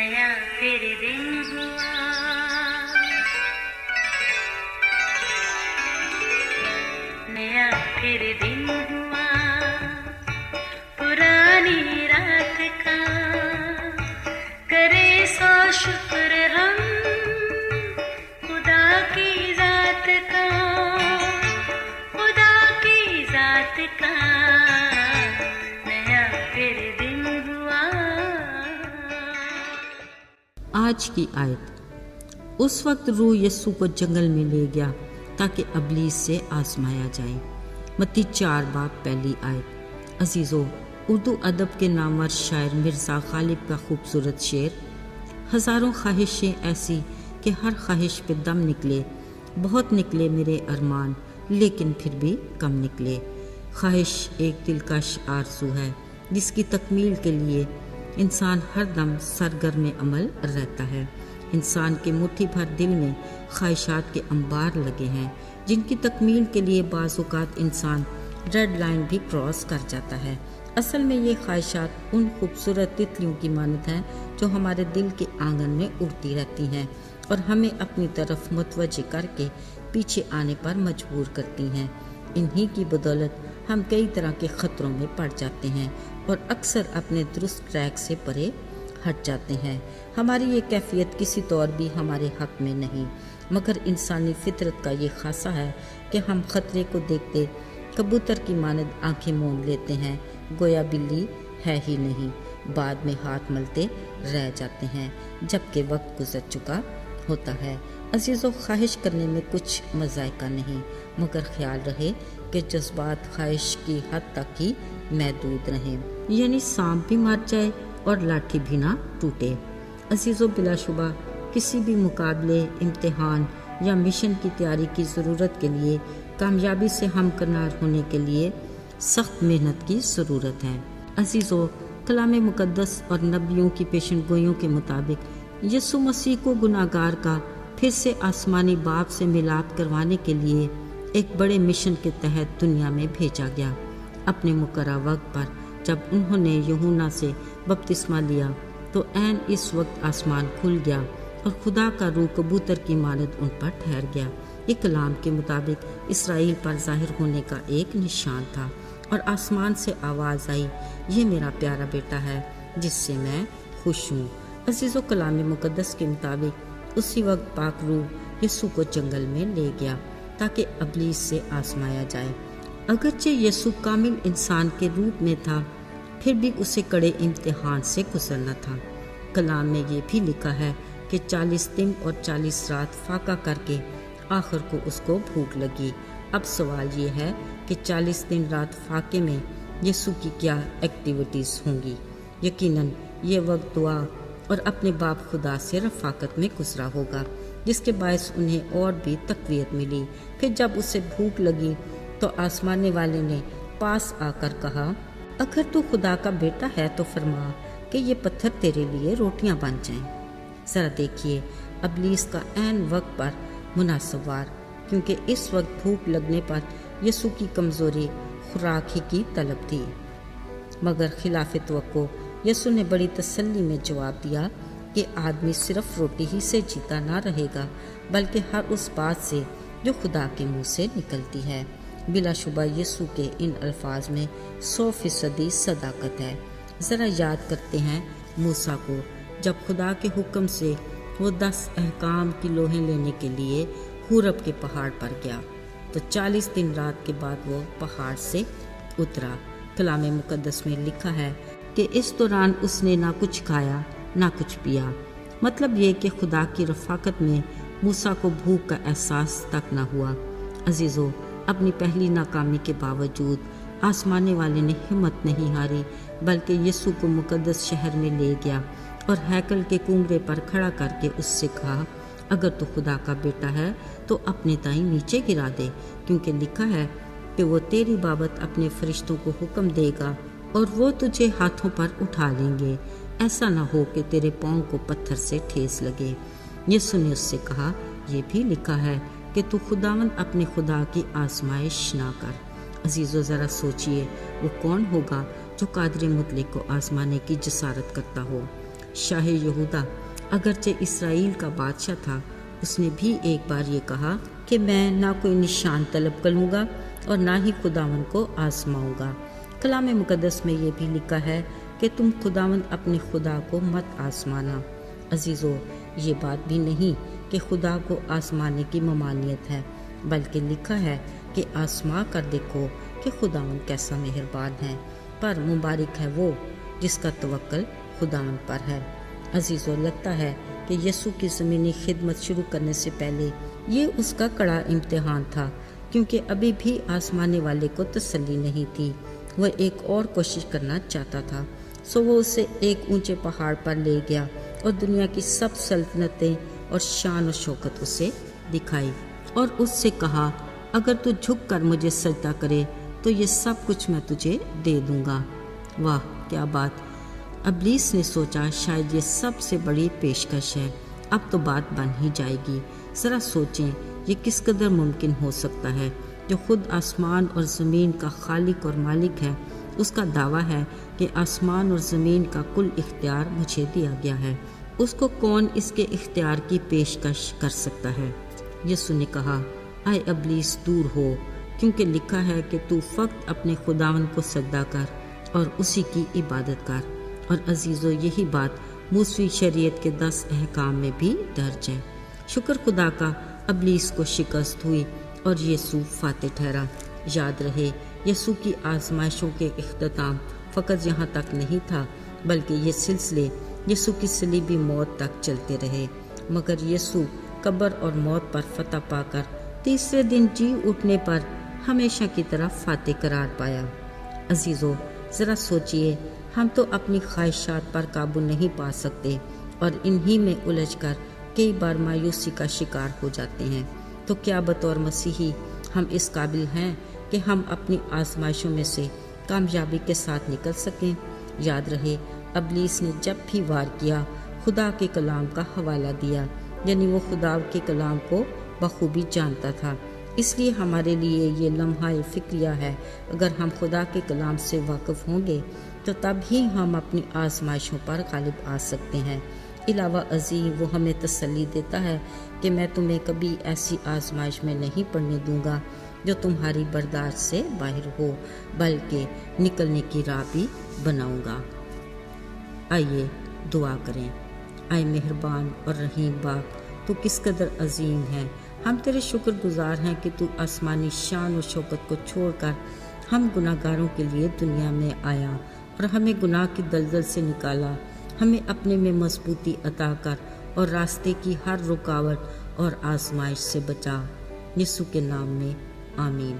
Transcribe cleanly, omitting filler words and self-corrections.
नया फिर दिन हुआ, नया फिर दिन हुआ, पुरानी रात का करे सो शुक्र हम खुदा की जात का, खुदा की जात का नया फिर दिन हुआ। आज की आयत। उस वक्त रूह यस्सु को जंगल में ले गया ताकि अबलीस से आजमाया जाए। मत्ती 4:1 आयत। अजीज़ों, उर्दू अदब के नामवर शायर मिर्ज़ा गालिब का खूबसूरत शेर, हज़ारों ख्वाहिशें ऐसी कि हर ख्वाहिश पे दम निकले, बहुत निकले मेरे अरमान लेकिन फिर भी कम निकले। ख्वाहिश एक दिलकश आरज़ू है जिसकी तकमील के लिए इंसान हर दम सरगर्म अमल रहता है। इंसान के मुट्ठी भर दिल में ख्वाहिशात के अंबार लगे हैं जिनकी तकमील के लिए बाज़-औक़ात इंसान रेड लाइन भी क्रॉस कर जाता है। असल में ये ख्वाहिशात उन खूबसूरत तितलियों की मानत हैं जो हमारे दिल के आंगन में उड़ती रहती हैं और हमें अपनी तरफ मुतवज्जे करके पीछे आने पर मजबूर करती हैं। इन्हीं की बदौलत हम कई तरह के ख़तरों में पड़ जाते हैं और अक्सर अपने दुरुस्त ट्रैक से परे हट जाते हैं। हमारी ये कैफियत किसी तौर भी हमारे हक में नहीं, मगर इंसानी फितरत का ये खासा है कि हम ख़तरे को देखते कबूतर की मानद आंखें मूंद लेते हैं, गोया बिल्ली है ही नहीं। बाद में हाथ मलते रह जाते हैं जबकि वक्त गुजर चुका होता है। अजीज़ों, ख्वाहिश करने में कुछ मज़ायका नहीं, मगर ख्याल रहे कि जज्बात ख्वाहिश की हद तक ही महदूद रहें, यानी सांप भी मर जाए और लाठी भी ना टूटे। अजीज़ों, बिलाशुबा किसी भी मुकाबले, इम्तिहान या मिशन की तैयारी की ज़रूरत के लिए, कामयाबी से हमकनार होने के लिए सख्त मेहनत की ज़रूरत है। अजीज़ों, कलाम मुक़द्दस और नबियों की पेशनगोइयों के मुताबिक यीशु मसीह को गुनाहगार का फिर से आसमानी बाप से मिलाप करवाने के लिए एक बड़े मिशन के तहत दुनिया में भेजा गया। अपने मुकर्रर वक्त पर जब उन्होंने यूहन्ना से बपतिस्मा लिया तो ऐन इस वक्त आसमान खुल गया और खुदा का रूह कबूतर की मानद उन पर ठहर गया। ये कलाम के मुताबिक इसराइल पर ज़ाहिर होने का एक निशान था और आसमान से आवाज़ आई, ये मेरा प्यारा बेटा है जिससे मैं खुश हूँ। अजीज़ों, कलाम मुक़द्दस के मुताबिक उसी वक्त पाक रूह यीशु को जंगल में ले गया ताकि अबलीस से आजमाया जाए। अगरचे यीशु कामिल इंसान के रूप में था, फिर भी उसे कड़े इम्तिहान से गुजरना था। कलाम में ये भी लिखा है कि 40 दिन और 40 रात फाका करके आखिर को उसको भूख लगी। अब सवाल ये है कि 40 दिन रात फाके में यीशु की क्या एक्टिविटीज़ होंगी। यकीनन ये वक्त दुआ और अपने बाप खुदा से रफ़ाकत में गुजरा होगा, जिसके बायस उन्हें और भी तक़वियत मिली। फिर जब उसे भूख लगी तो आसमाने वाले ने पास आकर कहा, अगर तू खुदा का बेटा है तो फरमा कि ये पत्थर तेरे लिए रोटियां बन जाएं। ज़रा देखिए अबलीस का ऐन वक्त पर मुनासबार, क्योंकि इस वक्त भूख लगने पर यीशु की कमज़ोरी खुराक ही की तलब थी। मगर खिलाफ तवक्को यीशु ने बड़ी तसल्ली में जवाब दिया कि आदमी सिर्फ रोटी ही से जीता ना रहेगा, बल्कि हर उस बात से जो खुदा के मुंह से निकलती है। बिलाशुबा यीशु के इन अल्फाज में 100% सदाकत है। ज़रा याद करते हैं मूसा को, जब खुदा के हुक्म से वो 10 अहकाम की लोहें लेने के लिए हुरब के पहाड़ पर गया तो 40 दिन रात के बाद वो पहाड़ से उतरा। कलाम मुक़द्दस में लिखा है कि इस दौरान उसने ना कुछ खाया ना कुछ पिया। मतलब ये कि खुदा की रफ़ाकत में मूसा को भूख का एहसास तक ना हुआ। अजीज़ों, अपनी पहली नाकामी के बावजूद आसमाने वाले ने हिम्मत नहीं हारी, बल्कि यीशु को मुक़द्दस शहर में ले गया और हैकल के कुंगरे पर खड़ा करके उससे कहा, अगर तू खुदा का बेटा है तो अपने ताई नीचे गिरा दे, क्योंकि लिखा है कि वो तेरी बाबत अपने फरिश्तों को हुक्म देगा और वो तुझे हाथों पर उठा लेंगे, ऐसा ना हो कि तेरे पाँव को पत्थर से ठेस लगे। यीशु ने उससे कहा, ये भी लिखा है कि तू खुदावंद अपने खुदा की आजमाइश ना कर। अजीज़ों, ज़रा सोचिए वो कौन होगा जो कादिर मुतलक को आजमाने की जसारत करता हो। شاہ یہودا اگرچہ اسرائیل کا بادشاہ تھا، اس نے بھی ایک بار یہ کہا کہ میں نہ کوئی نشان طلب کروں گا اور نہ ہی خداوند کو آزماؤں گا۔ کلام مقدس میں یہ بھی لکھا ہے کہ تم خداوند اپنے خدا کو مت آزمانا۔ عزیزو، یہ بات بھی نہیں کہ خدا کو آزمانے کی ممانعت ہے، بلکہ لکھا ہے کہ آزما کر دیکھو کہ خداوند کیسا مہربان ہے، پر مبارک ہے وہ جس کا توکل خداوند پر ہے۔ عزیزو، لگتا ہے کہ یسوع کی زمینی خدمت شروع کرنے سے پہلے یہ اس کا کڑا امتحان تھا، کیونکہ ابھی بھی آزمانے والے کو تسلی نہیں تھی۔ وہ ایک اور کوشش کرنا چاہتا تھا، سو وہ اسے ایک اونچے پہاڑ پر لے گیا اور دنیا کی سب سلطنتیں اور شان و شوکت اسے دکھائی، اور اس سے کہا اگر تو جھک کر مجھے سجدہ کرے تو یہ سب کچھ میں تجھے دے دوں گا۔ واہ کیا بات! ابلیس نے سوچا شاید یہ سب سے بڑی پیشکش ہے، اب تو بات بن ہی جائے گی۔ ذرا سوچیں یہ کس قدر ممکن ہو سکتا ہے؟ جو خود آسمان اور زمین کا خالق اور مالک ہے، اس کا دعویٰ ہے کہ آسمان اور زمین کا کل اختیار مجھے دیا گیا ہے، اس کو کون اس کے اختیار کی پیشکش کر سکتا ہے؟ یسوع نے کہا اے ابلیس دور ہو، کیونکہ لکھا ہے کہ تو فقط اپنے خداوند کو سجدہ کر اور اسی کی عبادت کر۔ اور عزیزو، یہی بات موسوی شریعت کے 10 احکام میں بھی درج ہے۔ شکر خدا کا، ابلیس کو شکست ہوئی اور یسوع فاتح ٹھہرا۔ یاد رہے، یسوع کی آزمائشوں کے اختتام فقط یہاں تک نہیں تھا، بلکہ یہ سلسلے یسوع کی صلیبی موت تک چلتے رہے، مگر یسوع قبر اور موت پر فتح پا کر تیسرے دن جی اٹھنے پر ہمیشہ کی طرف فاتح قرار پایا۔ عزیزو، ذرا سوچئے، ہم تو اپنی خواہشات پر قابو نہیں پا سکتے اور انہی میں الجھ کر کئی بار مایوسی کا شکار ہو جاتے ہیں، تو کیا بطور مسیحی ہم اس قابل ہیں کہ ہم اپنی آزمائشوں میں سے کامیابی کے ساتھ نکل سکیں؟ یاد رہے، ابلیس نے جب بھی وار کیا خدا کے کلام کا حوالہ دیا، یعنی وہ خدا کے کلام کو بخوبی جانتا تھا۔ اس لیے ہمارے لیے یہ لمحہ فکریہ ہے، اگر ہم خدا کے کلام سے واقف ہوں گے تو تب ہی ہم اپنی آزمائشوں پر غالب آ سکتے ہیں۔ علاوہ ازیں وہ ہمیں تسلی دیتا ہے کہ میں تمہیں کبھی ایسی آزمائش میں نہیں پڑنے دوں گا جو تمہاری برداشت سے باہر ہو، بلکہ نکلنے کی راہ بھی بناؤں گا۔ آئیے دعا کریں۔ اے مہربان اور رحیم باپ، تو کس قدر عظیم ہے، ہم تیرے شکر گزار ہیں کہ تو آسمانی شان و شوکت کو چھوڑ کر ہم گناہ گاروں کے لیے دنیا میں آیا اور ہمیں گناہ کی دلدل سے نکالا، ہمیں اپنے میں مضبوطی عطا کر اور راستے کی ہر رکاوٹ اور آزمائش سے بچا۔ یسوع کے نام میں آمین۔